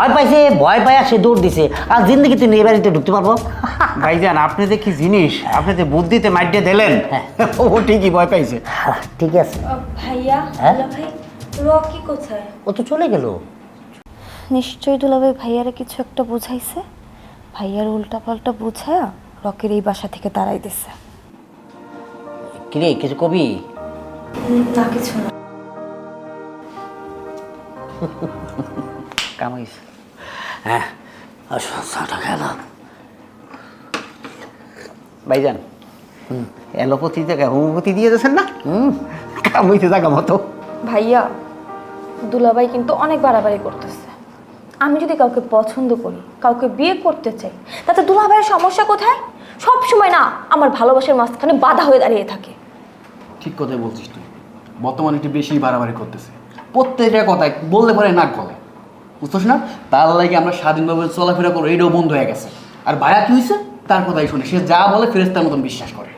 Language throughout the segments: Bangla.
ভয় পাইছে, ভয় পাইয়া সে দৌড় দিছে। আর জিন্দগিতে নিয়ে বাড়িতে ঢুকতে পারবো? ভাইজান আপনি যে কি জিনিস, আপনি যে বুদ্ধিতে মাইটে দিলেন, ও ঠিকই ভয় পাইছে। ঠিক আছে। ভাইয়া, হ্যাঁ? ভাই রকি কোথায়? ও তো চলে গেল। নিশ্চয়ই দুলাভাই ভাইয়ারে কিছু একটা বুঝাইছে। ভাইয়ার উল্টা পাল্টা বুঝায়া রকির এই বাসা থেকে তাড়াই দিছে। কিরে কিছু কবি? না কিছু না। কামাইছে। হ্যাঁ, চাটা খেলা। ভাইজান এলোপতি থেকে হোমিওপ্যাথি দিয়ে দিয়েছেন না? কামইতে জায়গা মতো। ভাইয়া, দুলাভাই কিন্তু অনেক বাড়াবাড়ি করতেছে। আমি যদি কাউকে পছন্দ করি, কাউকে বিয়ে করতে চাই, তাতে দুলাভাইয়ের সমস্যা কোথায়? সব সময় না আমার ভালোবাসার মাঝখানে বাধা হয়ে দাঁড়িয়ে থাকে। ঠিক কথাই বলছিস তুই। বর্তমানে একটু বেশি বাড়াবাড়ি করতেছে, প্রত্যেকটা কথায় বললে পরে নাক গলে, বুঝছিস না? তার লাগে আমরা স্বাধীনভাবে চলাফেরা করবো, এইটাও বন্ধ হয়ে গেছে। আর ভাইয়া কি হয়েছে তার কথাই শুনে, সে যা বলে ফেরেস্তার মতন বিশ্বাস করে।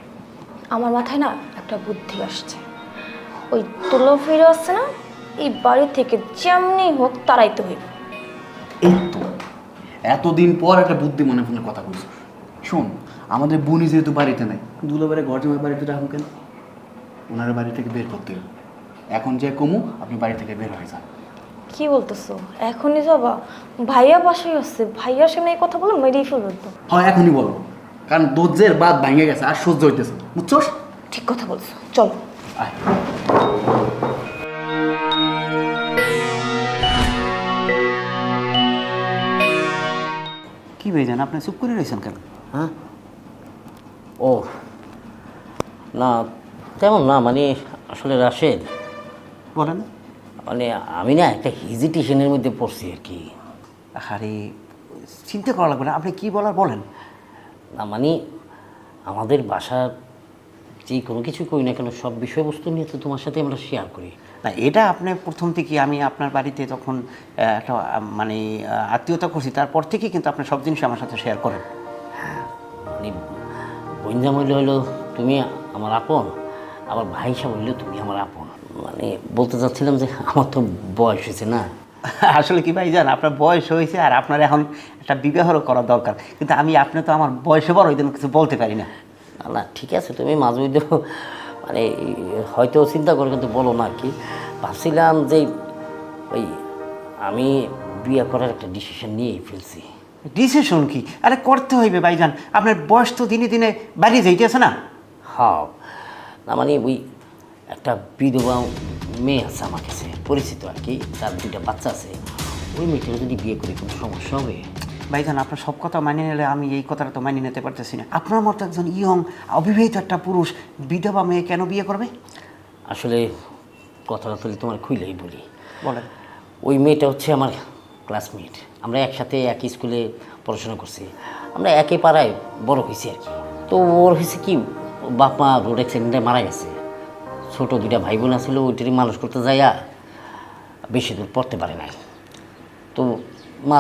আমার মাথায় না একটা বুদ্ধি আসছে। ওই তুলো ফিরে আসছে না, এই বাড়ি থেকে যেমনি হোক তারাইতে হইব। এই তো এতদিন পর একটা বুদ্ধি মনে মনে কথা বলছিস। শোন, আমাদের বোনই যেহেতু বাড়িতে নাই, দুলাবারে ঘর জমা বাড়িতে রাখুন কেন? ওনার বাড়ি থেকে বের করতে হবে। এখন যে কমু আপনি বাড়ি থেকে বের হয়ে যান। কি বলতেছো? এখনই যাবা? ভাইয়া বাসায় আসছে, ভাইয়ার সামনে এই কথা বলে মেরেই ফেলবে তো। হয় এখনই বলো, কারণ দোজের বাদ ভেঙে গেছে, আর সহ্য হইতেছে, বুঝছস? ঠিক কথা বলছো, চলো। আয়। কি ভাইজান আপনি চুপ করে রয়েছেন কেন? হ্যাঁ, ও না তেমন না, মানে আসলে রাশেদ, বলেন। মানে আমি না একটা হেজিটেশনের মধ্যে পড়ছি আর কি। আরে চিন্তা করা লাগবে না, আপনি কি বলার বলেন। না মানে আমাদের বাসার যে কোনো কিছু করি না কেন, সব বিষয়বস্তু নিয়ে তো তোমার সাথে আমরা শেয়ার করি। না এটা আপনি প্রথম থেকে আমি আপনার বাড়িতে তখন একটা মানে আত্মীয়তা করছি, তারপর থেকে কিন্তু আপনি সব জিনিস আমার সাথে শেয়ার করেন। মানে বঞ্জা মূল্য হলো তুমি আমার আপন, আবার ভাই হিসাব হইলেও তুমি আমার আপন। মানে বলতে চাচ্ছিলাম যে আমার তো বয়স হয়েছে না। আসলে কি ভাইজান, আপনার বয়স হয়েছে আর আপনার এখন একটা বিবাহও করা দরকার, কিন্তু আমি আপনি তো আমার বয়সে বড়, ওই জন্য কিছু বলতে পারি না। না ঠিক আছে, তুমি মাঝে মধ্যে মানে হয়তো চিন্তা করে কিন্তু বলো না আর কি। ভাবছিলাম যে ওই আমি বিয়ে করার একটা ডিসিশন নিয়েই ফেলছি। ডিসিশন কি? আরে করতে হইবে ভাইজান, আপনার বয়স তো দিনে দিনে বাড়িয়ে যাইতেছে না। হ্যাঁ, না মানে ওই একটা বিধবা মেয়ে আছে আমার কাছে পরিচিত আর কি, তার 2টা বাচ্চা আছে। ওই মেয়েটাকে যদি বিয়ে করি কোনো সমস্যা হবে? ভাইজান আপনার সব কথা মানিয়ে নিলে আমি এই কথাটা তো মানিয়ে নিতে পারতেছি না। আপনার মতো একজন ইয়ং অবিবাহিত একটা পুরুষ বিধবা মেয়ে কেন বিয়ে করবে? আসলে কথাটা তাহলে তোমার খুইলেই বলি। বলেন। ওই মেয়েটা হচ্ছে আমার ক্লাসমেট, আমরা একসাথে একই স্কুলে পড়াশোনা করছি, আমরা একই পাড়ায় বড় হয়েছি আর কি। তো ওর হয়েছে কি, বাপ মা রোড অ্যাক্সিডেন্টে মারা গেছে। ছোটো 2টা ভাই বোন ছিল, ওইটারই মানুষ করতে যাইয়া বেশি দূর পড়তে পারে নাই। তো মা